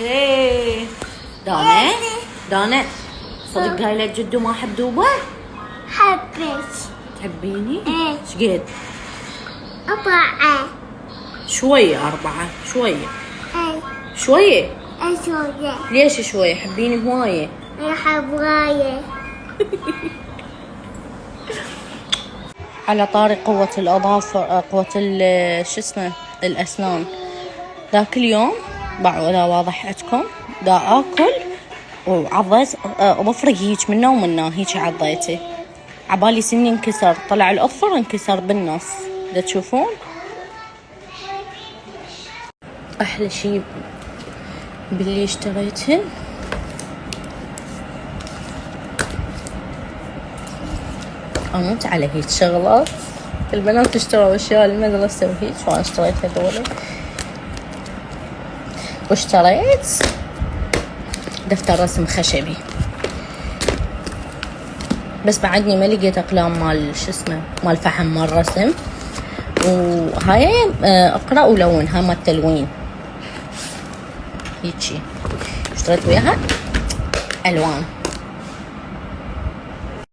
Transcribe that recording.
هي دانا دانا صدق قايلة جدو ما احب دوبه؟ حبك. تحبيني؟ ايه. شقد؟ 4. شوية 4 شوية اي شوية. شوية. ليش شوية؟ حبيني هواية. يحب غاية. على طاري قوة الأظافر، قوة شو اسمه الأسنان، ذاك اليوم ولا واضح عندكم دا آكل وعضيت وبفرق هيك منه ومنه هيك عضيتي عبالي سني انكسر، طلع الأظفر انكسر بالنص. دا تشوفون أحلى شي باللي اشتريتهن أموت على هيك شغلات. البنات اشتروا أشياء المدرسة وهيك وأنا اشتريت هذول. واشتريت دفتر رسم خشبي، بس بعدني ما لقيت أقلام مال شو اسمه مال فحم مال رسم، وهاي اقرأ ولون، هاي مال تلوين هيجي اشتريت وياها ألوان.